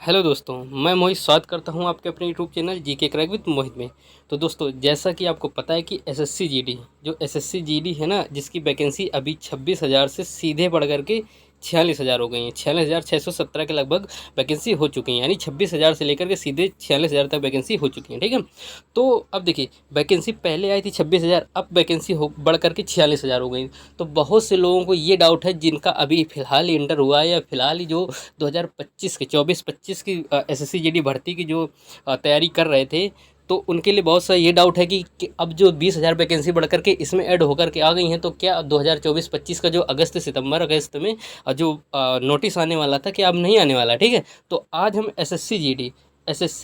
Hello दोस्तों, मैं मोहित स्वागत करता हूं आपके अपने YouTube channel GK crack with Mohit में। तो दोस्तों, जैसा कि आपको पता है कि एसएससी जीडी जो एसएससी जीडी है ना, जिसकी वैकेंसी अभी 26,000 से सीधे बढ़ कर के 46,000 हो गई हैं। 46,617 के लगभग वैकेंसी हो चुकी हैं, यानी 26,000 से लेकर के सीधे 46,000 तक वैकेंसी हो चुकी है। ठीक है, तो अब देखिए, वैकेंसी पहले आई थी 26,000, अब वैकेंसी हो बढ़ करके 46,000 हो गई। तो बहुत से लोगों को ये डाउट है, जिनका अभी फ़िलहाल ही इंटर हुआ है या फिलहाल ही जो 2025 के 24-25 की एसएससी जीडी भर्ती की जो तैयारी कर रहे थे, तो उनके लिए बहुत सा ये डाउट है कि अब जो 20,000 वैकेंसी बढ़ करके इसमें ऐड होकर के आ गई हैं, तो क्या 2024-25 का जो अगस्त में जो नोटिस आने वाला था, कि अब नहीं आने वाला। ठीक है, तो आज हम एसएससी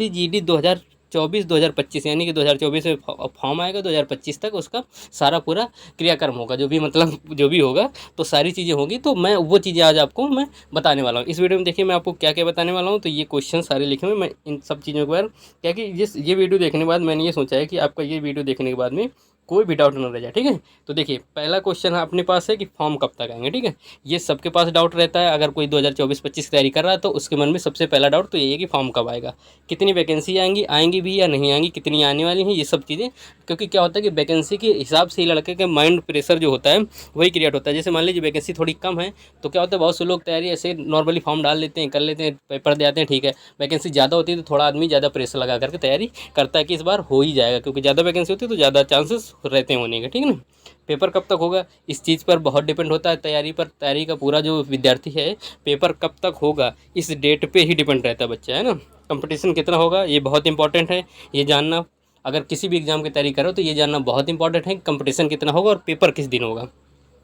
जीडी 2024-2025 यानी कि 2024 में फॉर्म आएगा, 2025 तक उसका सारा पूरा क्रियाक्रम होगा, जो भी मतलब जो भी होगा, तो सारी चीज़ें होंगी। तो मैं वो चीज़ें आज आपको मैं बताने वाला हूँ इस वीडियो में। देखिए, मैं आपको क्या क्या बताने वाला हूँ। तो ये क्वेश्चन सारे लिखे हुए, मैं इन सब चीज़ों के बारे, क्या कि ये वीडियो देखने के बाद मैंने ये सोचा है कि आपका ये वीडियो देखने के बाद में कोई भी डाउट ना रह जाए। ठीक है, तो देखिए, पहला क्वेश्चन अपने पास है कि फॉर्म कब तक आएंगे। ठीक है, ये सबके पास डाउट रहता है। अगर कोई 2024-25 की तैयारी कर रहा है, तो उसके मन में सबसे पहला डाउट तो यही है कि फॉर्म कब आएगा, कितनी वैकेंसी आएंगी भी या नहीं आएंगी, कितनी आने वाली हैं, ये सब चीज़ें। क्योंकि क्या होता है कि वैकेंसी के हिसाब से ही लड़के का माइंड प्रेशर जो होता है वही क्रिएट होता है। जैसे मान लीजिए वैकेंसी थोड़ी कम है, तो क्या होता है, बहुत से लोग तैयारी ऐसे नॉर्मली फॉर्म डाल लेते हैं, कर लेते हैं, पेपर दे आते हैं। ठीक है, वैकेंसी ज़्यादा होती है तो थोड़ा आदमी ज़्यादा प्रेशर लगा करके तैयारी करता है कि इस बार हो ही जाएगा, क्योंकि ज़्यादा वैकेंसी होती है तो ज़्यादा चांसेस रहते हैं होने के। ठीक है ना, पेपर कब तक होगा इस चीज़ पर बहुत डिपेंड होता है तैयारी पर। तैयारी का पूरा जो विद्यार्थी है, पेपर कब तक होगा इस डेट पे ही डिपेंड रहता है बच्चा, है ना। कंपटीशन कितना होगा ये बहुत इंपॉर्टेंट है, ये जानना। अगर किसी भी एग्ज़ाम की तैयारी करो तो ये जानना बहुत इंपॉर्टेंट है कि कंपटीशन कितना होगा और पेपर किस दिन होगा।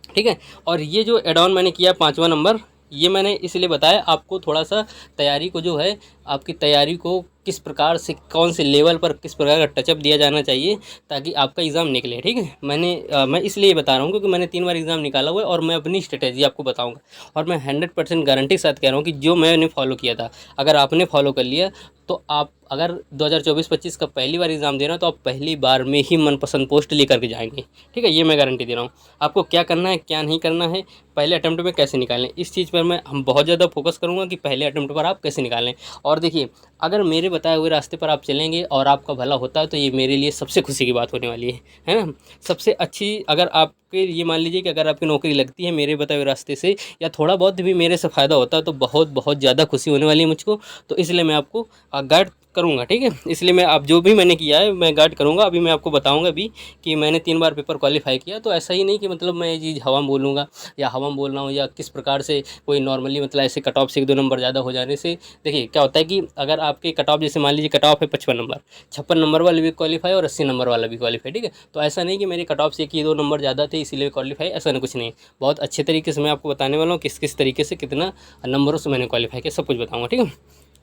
ठीक है, और ये जो एड ऑन मैंने किया 5वां नंबर, ये मैंने इसलिए बताया आपको, थोड़ा सा तैयारी को जो है, आपकी तैयारी को किस प्रकार से, कौन से लेवल पर किस प्रकार का टचअप दिया जाना चाहिए ताकि आपका एग्ज़ाम निकले। ठीक है, मैं इसलिए बता रहा हूँ क्योंकि मैंने 3 बार एग्ज़ाम निकाला हुआ है और मैं अपनी स्ट्रेटेजी आपको बताऊँगा। और मैं 100% गारंटी के साथ कह रहा हूँ कि जो मैंने फॉलो किया था, अगर आपने फॉलो कर लिया, तो आप अगर 2024-25 का पहली बार एग्ज़ाम दे रहे हो, तो आप पहली बार में ही मनपसंद पोस्ट लेकर के जाएंगे। ठीक है, ये मैं गारंटी दे रहा हूँ। आपको क्या करना है, क्या नहीं करना है, पहले अटेम्प्ट में कैसे निकालें, इस चीज़ पर हम बहुत ज़्यादा फोकस करूँगा कि पहले अटेम्प्ट पर आप कैसे निकालें। और देखिए, अगर मेरे बताए हुए रास्ते पर आप चलेंगे और आपका भला होता है, तो ये मेरे लिए सबसे खुशी की बात होने वाली है ना। सबसे अच्छी, अगर आपके ये मान लीजिए कि अगर आपकी नौकरी लगती है मेरे बताए हुए रास्ते से, या थोड़ा बहुत भी मेरे से फ़ायदा होता है, तो बहुत बहुत ज़्यादा खुशी होने वाली है मुझको। तो इसलिए मैं आपको गाइड करूँगा। ठीक है, इसलिए मैं, आप जो भी मैंने किया है मैं गाइड करूँगा। अभी मैं आपको बताऊँगा भी कि मैंने 3 बार पेपर क्वालिफाई किया। तो ऐसा ही नहीं कि मतलब मैं ये चीज़ हवा में बोलूँगा या हवा में बोल रहा हूँ, या किस प्रकार से कोई नॉर्मली मतलब ऐसे कट ऑफ से 1-2 नंबर ज़्यादा हो जाने से। देखिए क्या होता है कि अगर आपके कट ऑफ, जैसे मान लीजिए कट ऑफ है 55 नंबर, 56 नंबर वाले भी क्वालिफाई और 80 नंबर वाला भी क्वालिफाई। ठीक है, तो ऐसा नहीं कि मेरे कट ऑफ से 1-2 नंबर ज़्यादा थे इसीलिए क्वालिफाई, ऐसा नहीं, कुछ नहीं। बहुत अच्छे तरीके से मैं आपको बताने वाला हूँ किस किस तरीके से कितना नंबरों से मैंने क्वालिफाई किया, सब कुछ बताऊँगा। ठीक है,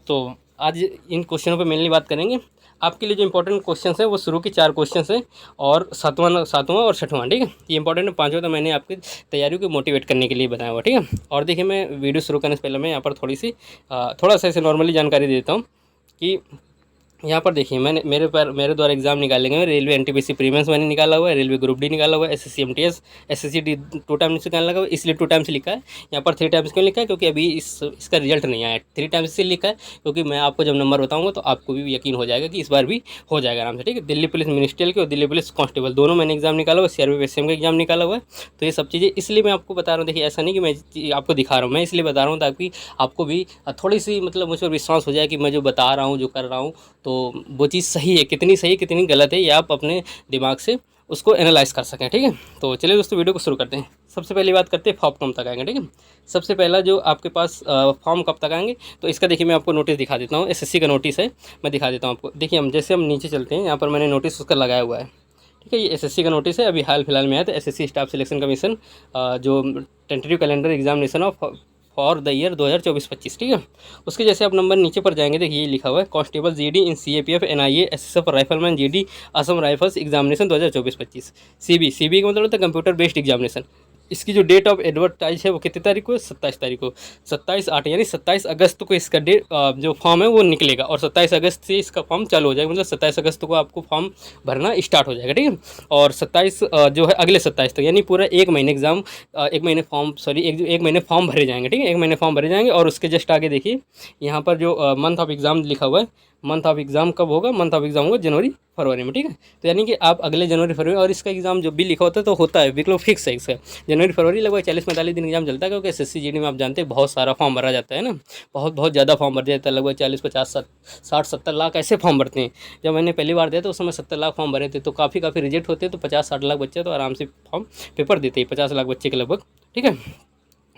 तो आज इन क्वेश्चनों पे मेनली बात करेंगे। आपके लिए जो इंपॉर्टेंट क्वेश्चंस हैं वो शुरू के 4 क्वेश्चंस हैं, और सातवां और छठवां। ठीक है, ये इंपॉर्टेंट है। 5वां तो मैंने आपकी तैयारियों को मोटिवेट करने के लिए बनाया हुआ। ठीक है, और देखिए, मैं वीडियो शुरू करने से पहले मैं यहाँ पर थोड़ा सा ऐसे नॉर्मली जानकारी देता हूँ कि यहाँ पर देखिए, मेरे द्वारा एग्जाम निकाले गए हैं। रेलवे एनटीपीसी प्रीलिम्स मैंने निकाला हुआ है, रेलवे ग्रुप डी निकाला हुआ है, SSC MTS, SSC D 2 times निकालना हुआ है। इसलिए 2 टाइम्स लिखा है। यहाँ पर 3 टाइम्स क्यों लिखा है, क्योंकि अभी इसका रिजल्ट नहीं आया है। 3 टाइम्स इसलिए लिखा है क्योंकि मैं आपको जब नंबर बताऊँगा तो आपको भी यकीन हो जाएगा कि इस बार भी हो जाएगा आराम से। ठीक है, दिल्ली पुलिस मिनिस्ट्रियल के और दिल्ली पुलिस कांस्टेबल दोनों मैंने एग्जाम निकाला हुआ है, सीआरपीएफ एसएम का एग्जाम निकाला हुआ है। तो ये सब चीज़ें इसलिए मैं आपको बता रहा हूँ। देखिए, ऐसा नहीं कि मैं आपको दिखा रहा हूँ, मैं इसलिए बता रहा हूँ ताकि आपको भी थोड़ी सी मतलब मुझ पर विश्वास हो जाए कि मैं जो बता रहा हूँ, जो कर रहा हूँ, तो वो चीज़ सही है, कितनी गलत है, ये आप अपने दिमाग से उसको एनालाइज़ कर सकें। ठीक है, तो चलिए दोस्तों, वीडियो को शुरू करते हैं। सबसे पहली बात करते हैं फॉर्म कब तक आएंगे। ठीक है, सबसे पहला जो आपके पास फॉर्म कब तक आएंगे, तो इसका देखिए मैं आपको नोटिस दिखा देता हूँ। एसएससी का नोटिस है, मैं दिखा देता हूँ आपको। देखिए, हम नीचे चलते हैं, यहाँ पर मैंने नोटिस उसका लगाया हुआ है। ठीक है, ये एसएससी का नोटिस है, अभी हाल फिलहाल में आया था। एसएससी स्टाफ सिलेक्शन कमीशन जो tentative calendar examination of for the year 2024-25। ठीक है, उसके जैसे आप नंबर नीचे पर जाएंगे, देखिए ये लिखा हुआ है, कांस्टेबल जीडी इन CAPF NIA SSF rifleman GD Assam rifles examination 2024-25। CB का मतलब होता है कंप्यूटर बेस्ड एग्जामिनेशन। इसकी जो डेट ऑफ एडवर्टाइज है वो कितनी तारीख को, 27 तारीख को, 27/8 यानी 27 अगस्त को इसका डेट जो फॉर्म है वो निकलेगा, और 27 अगस्त से इसका फॉर्म चालू हो जाएगा, मतलब 27 अगस्त को आपको फॉर्म भरना स्टार्ट हो जाएगा, ठीक है। और 27 जो है अगले 27 तक, यानी पूरा 1 महीने एग्ज़ाम, 1 महीने फॉर्म, सॉरी 1 महीने फॉर्म भरे जाएंगे, ठीक है, 1 महीने फॉर्म भरे जाएंगे। और उसके जस्ट आगे देखिए यहाँ पर जो मंथ ऑफ एग्ज़ाम लिखा हुआ है, मंथ ऑफ एग्ज़ाम कब होगा, मंथ ऑफ एग्ज़ाम होगा जनवरी फरवरी में, ठीक है। तो यानी कि आप अगले जनवरी फरवरी, और इसका एग्ज़ाम जो भी लिखा होता है तो होता है बिल्कुल फिक्स है इसका, जनवरी फरवरी लगभग 40-45 दिन एग्जाम चलता है, क्योंकि एसएससी जीडी में आप जानते हैं बहुत सारा फॉर्म भरा जाता है ना, बहुत ज़्यादा फॉर्म भर जाता है, लगभग 40-50 60-70 लाख ऐसे फॉर्म भरते हैं। जब मैंने पहली बार दिया तो उस समय 70 लाख फॉर्म भरे थे, तो काफ़ी रिजेक्ट होते हैं, तो 50-60 लाख बच्चे तो आराम से फॉर्म पेपर देते हैं, 50 लाख बच्चे के लगभग, ठीक है।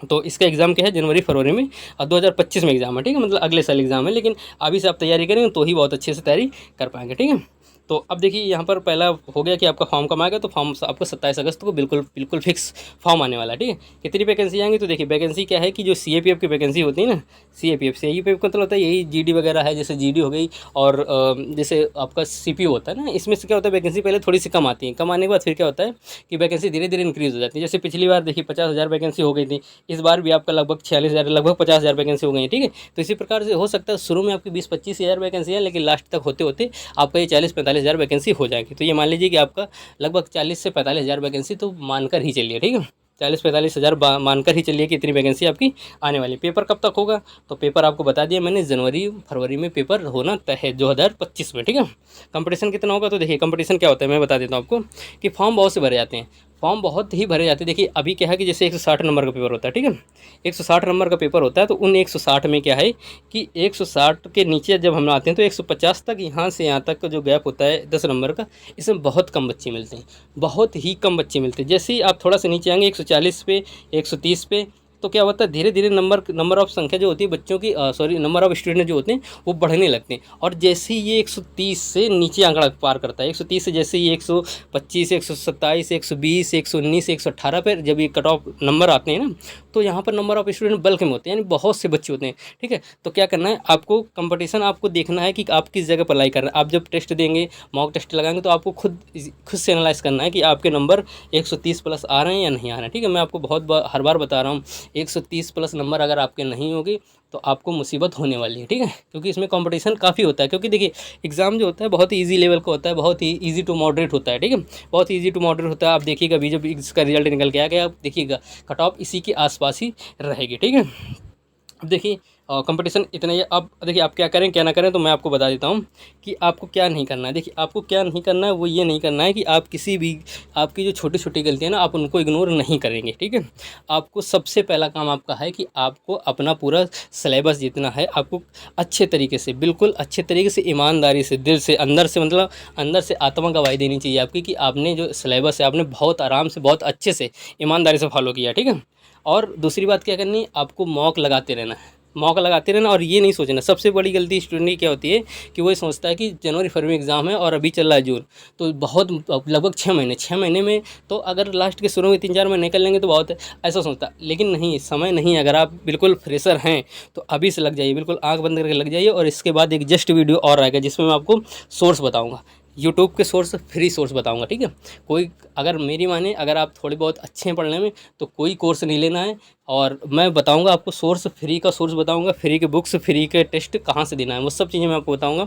तो इसका एग्ज़ाम क्या है, जनवरी फरवरी में, और 2025 में एग्ज़ाम है, ठीक है, मतलब अगले साल एग्ज़ाम है, लेकिन अभी से आप तैयारी करेंगे तो ही बहुत अच्छे से तैयारी कर पाएंगे, ठीक है। तो अब देखिए यहाँ पर पहला हो गया कि आपका फॉर्म कब आएगा, तो फॉर्म आपको 27 अगस्त को बिल्कुल फिक्स फॉर्म आने वाला है, ठीक है। कितनी वैकेंसी आएंगी, तो देखिए वैकेंसी क्या है कि जो सीएपीएफ की वैकेंसी होती है ना, सीएपीएफ का मतलब होता है यही जीडी वगैरह है, जैसे जीडी हो गई, और जैसे आपका सीपीयू होता है ना, इसमें से क्या होता है वैकेंसी पहले थोड़ी सी कम आती है, कम आने के बाद फिर क्या होता है कि वैकेंसी धीरे धीरे इंक्रीज़ हो जाती है। जैसे पिछली बार देखिए 50,000 वैकेंसी हो गई थी, इस बार भी आपका लगभग 46,000, लगभग 50,000 वैकेंसी हो गई है, ठीक है। तो इसी प्रकार से हो सकता है शुरू में आपकी 20-25 हज़ार वैकेंसी है, लेकिन लास्ट तक होते होते आपका ये 40-45 हज़ार वैकेंसी हो जाएगी। तो ये मान लीजिए कि आपका लगभग 40 से 45 हज़ार वैकेंसी तो मानकर ही चलिए, ठीक है, 40-45 हज़ार मानकर ही चलिए कि इतनी वैकेंसी आपकी आने वाली। पेपर कब तक होगा, तो पेपर आपको बता दिया मैंने, जनवरी फरवरी में पेपर होना तय है 2025 में, ठीक है। कंपटीशन कितना होगा, तो देखिए कंपटीशन क्या होता है मैं बता देता हूँ आपको, कि फॉर्म बहुत से भरे जाते हैं, फॉर्म बहुत ही भरे जाते हैं। देखिए अभी क्या है कि जैसे 160 नंबर का पेपर होता है, ठीक है, 160 नंबर का पेपर होता है, तो उन 160 में क्या है कि 160 के नीचे जब हम आते हैं तो 150 तक, यहाँ से यहाँ तक का जो गैप होता है 10 नंबर का, इसमें बहुत कम बच्चे मिलते हैं, बहुत ही कम बच्चे मिलते हैं। जैसे ही आप थोड़ा सा नीचे आएंगे 140 पे, 130 पे, तो क्या होता है धीरे धीरे नंबर ऑफ संख्या जो होती है बच्चों की, सॉरी नंबर ऑफ स्टूडेंट जो होते हैं वो बढ़ने लगते हैं। और जैसे ही ये 130 से नीचे आंकड़ा पार करता है, 130 से जैसे ये 125, 127, 120, 119, 118 पर जब ये कट ऑफ नंबर आते हैं ना, तो यहाँ पर नंबर ऑफ स्टूडेंट बल्क में होते हैं, यानी बहुत से बच्चे होते हैं, ठीक है। तो क्या करना है आपको, कंपटीशन आपको देखना है कि आप किस जगह पर अप्लाई कर रहे हैं। आप जब टेस्ट देंगे, मॉक टेस्ट लगाएंगे, तो आपको खुद से एनालाइज करना है कि आपके नंबर 130 प्लस आ रहे हैं या नहीं आ रहे हैं, ठीक है। मैं आपको हर बार बता रहा हूँ, 130 प्लस नंबर अगर आपके नहीं होगी तो आपको मुसीबत होने वाली है, ठीक है, क्योंकि इसमें कंपटीशन काफ़ी होता है। क्योंकि देखिए एग्ज़ाम जो होता है बहुत ही इजी लेवल का होता है, बहुत ही इजी टू मॉडरेट होता है, ठीक है, बहुत इजी टू मॉडरेट होता है। आप देखिएगा अभी जब इसका रिजल्ट निकल के आ गया, आप देखिएगा कट ऑफ इसी के आसपास ही रहेगी, ठीक है। अब देखिए कंपटीशन इतना ही है। अब देखिए आप क्या करें क्या ना करें, तो मैं आपको बता देता हूँ कि आपको क्या नहीं करना है। देखिए आपको क्या नहीं करना है, वो ये नहीं करना है कि आप किसी भी आपकी जो छोटी छोटी गलतियाँ ना, आप उनको इग्नोर नहीं करेंगे, ठीक है। आपको सबसे पहला काम आपका है कि आपको अपना पूरा सिलेबस जितना है आपको अच्छे तरीके से, बिल्कुल अच्छे तरीके से, ईमानदारी से, दिल से, अंदर से, मतलब अंदर से आत्मा गवाही देनी चाहिए आपकी कि आपने जो सिलेबस है आपने बहुत आराम से, बहुत अच्छे से, ईमानदारी से फॉलो किया, ठीक है। और दूसरी बात क्या करनी है, आपको मॉक लगाते रहना है, मौका लगाते रहना। और ये नहीं सोचना, सबसे बड़ी गलती स्टूडेंट की क्या होती है कि वो सोचता है कि जनवरी फरवरी एग्ज़ाम है और अभी चल रहा है जून, तो बहुत लगभग 6 महीने में, तो अगर लास्ट के शुरू में 3-4 महीने निकल लेंगे तो बहुत है, ऐसा सोचता। लेकिन नहीं, समय नहीं। अगर आप बिल्कुल फ्रेशर हैं तो अभी से लग जाइए, बिल्कुल आँख बंद करके लग जाइए। और इसके बाद एक जस्ट वीडियो और आएगा जिसमें मैं आपको सोर्स बताऊँगा, यूट्यूब के सोर्स, फ्री सोर्स बताऊंगा, ठीक है। कोई अगर मेरी माने, अगर आप थोड़े बहुत अच्छे हैं पढ़ने में तो कोई कोर्स नहीं लेना है, और मैं बताऊंगा आपको सोर्स, फ्री का सोर्स बताऊंगा, फ्री के बुक्स, फ्री के टेस्ट कहाँ से देना है, वो सब चीज़ें मैं आपको बताऊंगा।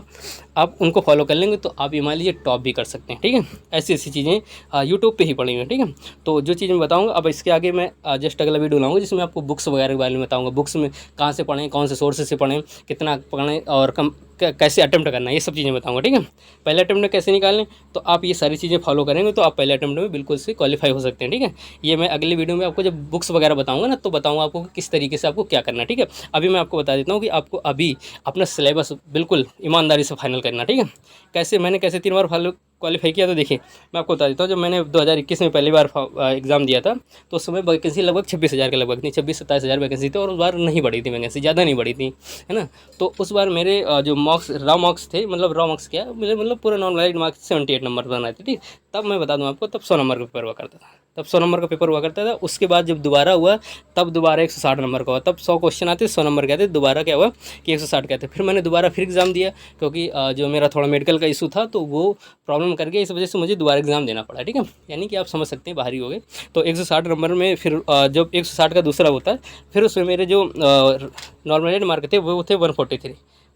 आप उनको फॉलो कर लेंगे तो आप ये मान लीजिए टॉप भी कर सकते हैं, ठीक है। ऐसी ऐसी चीज़ें यूट्यूब पे ही पढ़ेंगे, ठीक है। तो जो चीज़ मैं बताऊँगा, अब इसके आगे मैं जस्ट अगला वीडियो लाऊंगा जिसमें आपको बुक्स वगैरह के बारे में बताऊँगा, बुक्स में कहाँ से पढ़ें, कौन से सोर्स से पढ़ें, कितना पढ़ें, और कैसे अटेम्प्ट करना है, ये सब चीज़ें बताऊँगा, ठीक है। पहले अटेम्प्ट में कैसे निकालें, तो आप ये सारी चीज़ें फॉलो करेंगे तो आप पहले अटेम्प्ट में बिल्कुल से क्वालिफाई हो सकते हैं, ठीक है। ये मैं अगले वीडियो में आपको जब बुक्स वगैरह बताऊंगा ना, तो बताऊंगा आपको कि किस तरीके से आपको क्या करना है, ठीक है। अभी मैं आपको बता देता हूँ कि आपको अभी अपना सिलेबस बिल्कुल ईमानदारी से फाइनल करना, ठीक है। कैसे 3 बार फॉलो क्वालिफाई किया, तो देखिए मैं आपको बता देता हूँ। जब मैंने 2021 में पहली बार एग्ज़ाम दिया था तो उस समय वैकेंसी लगभग 26,000 के लगभग थी, 26-27 हज़ार वैकेंसी थी, और उस बार नहीं बढ़ी थी वैकेंसी, ज़्यादा नहीं बढ़ी थी, है ना। तो उस बार मेरे जो रॉ मार्क्स थे, मतलब रॉ मार्क्स क्या, मुझे मतलब पूरा नॉर्मलाइज्ड मार्क्स 78 नंबर बनाए थे, ठीक। तब मैं बता दूँ आपको, तब 100 नंबर का पेपर हुआ करता था, तब 100 नंबर का पेपर हुआ करता था। उसके बाद जब दोबारा हुआ तब दोबारा 160 नंबर का हुआ, तब 100 क्वेश्चन आते 100 नंबर के आते, दोबारा क्या हुआ कि 160 के आते। फिर मैंने दोबारा फिर एग्ज़ाम दिया, क्योंकि जो मेरा थोड़ा मेडिकल का इशू था तो वो प्रॉब्लम कर गया, इस वजह से मुझे दोबारा एग्ज़ाम देना पड़ा, ठीक है। यानी कि आप समझ सकते हैं बाहरी हो गए। तो 160 नंबर में फिर जब 160 का दूसरा होता है, फिर उसमें मेरे जो नॉर्मलाइज्ड मार्क थे वो थे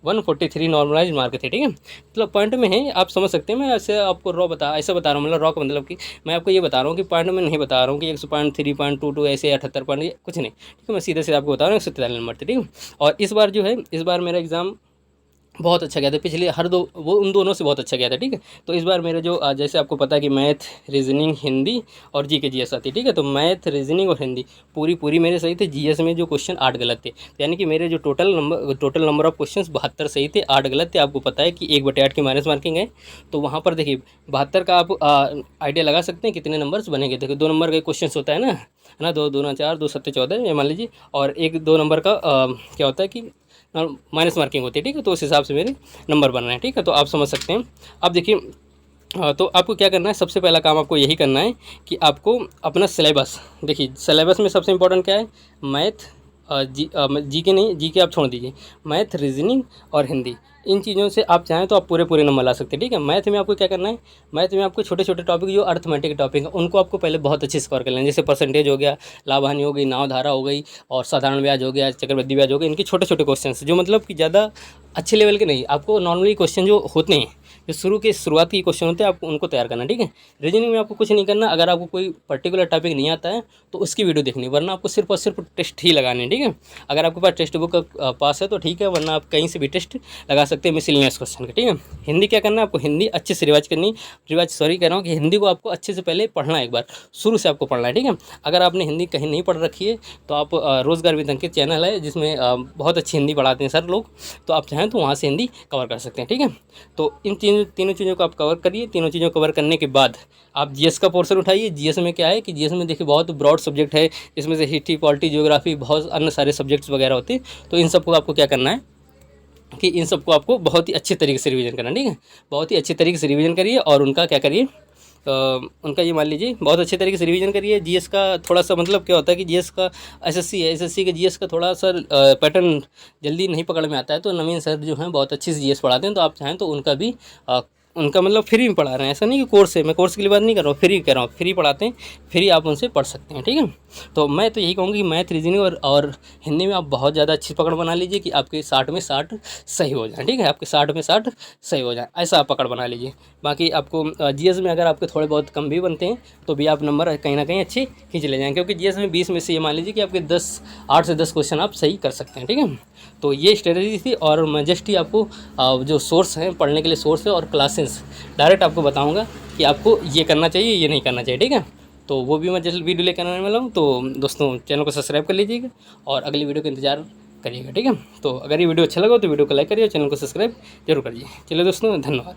143 नॉर्मलाइज मार्क थे, ठीक है। मतलब पॉइंट में है, आप समझ सकते हैं। मैं ऐसे आपको ऐसा बता रहा हूँ, मतलब रॉ का मतलब कि मैं आपको ये बता रहा हूँ कि पॉइंट में नहीं बता रहा हूँ कि 100.3.22 ऐसे 78 पॉइंट, कुछ नहीं, ठीक है। मैं सीधे सीधे आपको बता रहा हूँ 143 नंबर थे, ठीक है। और इस बार जो है, इस बार मेरा एग्ज़ाम बहुत अच्छा गया था। पिछले हर दो वो उन दोनों से बहुत अच्छा गया था, ठीक है। तो इस बार मेरे जो जैसे आपको पता है कि मैथ, रीजनिंग, हिंदी और जीके जीएस आती है, ठीक है। तो मैथ, रीजनिंग और हिंदी पूरी मेरे सही थे। जीएस में जो क्वेश्चन 8 गलत थे, यानी कि मेरे जो टोटल नंबर ऑफ क्वेश्चन 72 सही थे, 8 गलत थे। आपको पता है कि 1/8 की माइनस मार्किंग है। तो वहाँ पर देखिए 72 का आप आइडिया लगा सकते हैं कितने नंबर्स बनेंगे। देखिए 2 नंबर का क्वेश्चन होता है ना, 2 दूना 4, 2 सत्ते 14, ये मान लीजिए। और 1-2 नंबर का क्या होता है कि माइनस मार्किंग होती है, ठीक है। तो उस हिसाब से मेरे नंबर बन रहे हैं, ठीक है। तो आप समझ सकते हैं। अब देखिए तो आपको क्या करना है, सबसे पहला काम आपको यही करना है कि आपको अपना सिलेबस, देखिए सिलेबस में सबसे इम्पोर्टेंट क्या है, मैथ, जी के नहीं, जी के आप छोड़ दीजिए, मैथ, रीजनिंग और हिंदी, इन चीज़ों से आप चाहें तो आप पूरे नंबर ला सकते हैं, ठीक है। मैथ में आपको क्या करना है, मैथ में आपको छोटे छोटे टॉपिक जो अर्थमेटिक टॉपिक है उनको आपको पहले बहुत अच्छे स्कोर कर लेना, जैसे परसेंटेज हो गया, लाभ हानि हो गई, नाव धारा हो गई, और साधारण ब्याज हो गया, चक्रवृद्धि ब्याज हो गया। इनके छोटे छोटे क्वेश्चन जो मतलब कि ज़्यादा अच्छे लेवल के नहीं, आपको नॉर्मली क्वेश्चन जो होते हैं, जो शुरुआत के क्वेश्चन होते हैं, आपको उनको तैयार करना, ठीक है। रीजनिंग में आपको कुछ नहीं करना, अगर आपको कोई पर्टिकुलर टॉपिक नहीं आता है तो उसकी वीडियो देखनी, वरना आपको सिर्फ और सिर्फ टेस्ट ही लगाने, ठीक है। अगर आपके पास टेक्स्ट बुक पास है तो ठीक है, वरना आप कहीं से भी टेस्ट लगा सकते हैं मिसलेनियस क्वेश्चन के, ठीक है। हिंदी क्या करना है, आपको हिंदी अच्छे से रिवाइज करनी, कह रहा हूँ कि हिंदी को आपको अच्छे से पहले पढ़ना है, एक बार शुरू से आपको पढ़ना है, ठीक है। अगर आपने हिंदी कहीं नहीं पढ़ रखी है तो आप रोज़गार विद अंकित चैनल है जिसमें बहुत अच्छी हिंदी पढ़ाते हैं सर लोग, तो आप चाहें तो वहाँ से हिंदी कवर कर सकते हैं, ठीक है। तो इन तीनों चीज़ों को आप कवर करिए। तीनों चीज़ों को कवर करने के बाद आप जीएस का पोर्शन उठाइए। जीएस में क्या है कि जीएस में देखिए बहुत ब्रॉड सब्जेक्ट है, इसमें से हिस्ट्री, पॉलिटी, ज्योग्राफी, बहुत अन्य सारे सब्जेक्ट्स वगैरह होते हैं। तो इन सबको आपको क्या करना है कि इन सबको आपको बहुत ही अच्छे तरीके से रिवीजन करना, ठीक है। बहुत ही अच्छे तरीके से रिवीजन करिए और उनका क्या करिए, उनका ये मान लीजिए बहुत अच्छे तरीके से रिवीजन करिए। जीएस का थोड़ा सा मतलब क्या होता है कि जीएस का एसएससी है, एसएससी के जीएस का थोड़ा सा पैटर्न जल्दी नहीं पकड़ में आता है। तो नवीन सर जो हैं बहुत अच्छे से जीएस पढ़ाते हैं, तो आप चाहें तो उनका भी उनका मतलब फ्री में पढ़ा रहे हैं, ऐसा नहीं कि कोर्स है, मैं कोर्स के लिए बात नहीं कर रहा हूँ, फ्री कह रहा हूँ, फ्री पढ़ाते हैं, फ्री आप उनसे पढ़ सकते हैं, ठीक है। तो मैं तो यही कहूँगी कि मैथ, रीजनिंग और हिंदी में आप बहुत ज़्यादा अच्छी पकड़ बना लीजिए कि आपके 60 में 60 सही हो जाए, ठीक है। आपके 60 में 60 सही हो जाए, ऐसा आप पकड़ बना लीजिए। बाकी आपको जीएस में अगर आपके थोड़े बहुत कम भी बनते हैं तो भी आप नंबर कहीं ना कहीं अच्छे खींच ले जाएंगे, क्योंकि जीएस में 20 में से ये मान लीजिए कि आपके 8 से 10 क्वेश्चन आप सही कर सकते हैं, ठीक है। तो ये स्ट्रेटजी थी, और मैं जस्ट ही आपको जो सोर्स हैं पढ़ने के लिए, सोर्स है और क्लासेस डायरेक्ट आपको बताऊंगा कि आपको ये करना चाहिए, ये नहीं करना चाहिए, ठीक है। तो वो भी मैं जल्द वीडियो लेकर आने वाला हूँ। तो दोस्तों चैनल को सब्सक्राइब कर लीजिएगा और अगली वीडियो का इंतजार करिएगा, ठीक है। तो अगर ये वीडियो अच्छा लगा तो वीडियो को लाइक करिए और चैनल को सब्सक्राइब जरूर करिए। चलिए दोस्तों, धन्यवाद।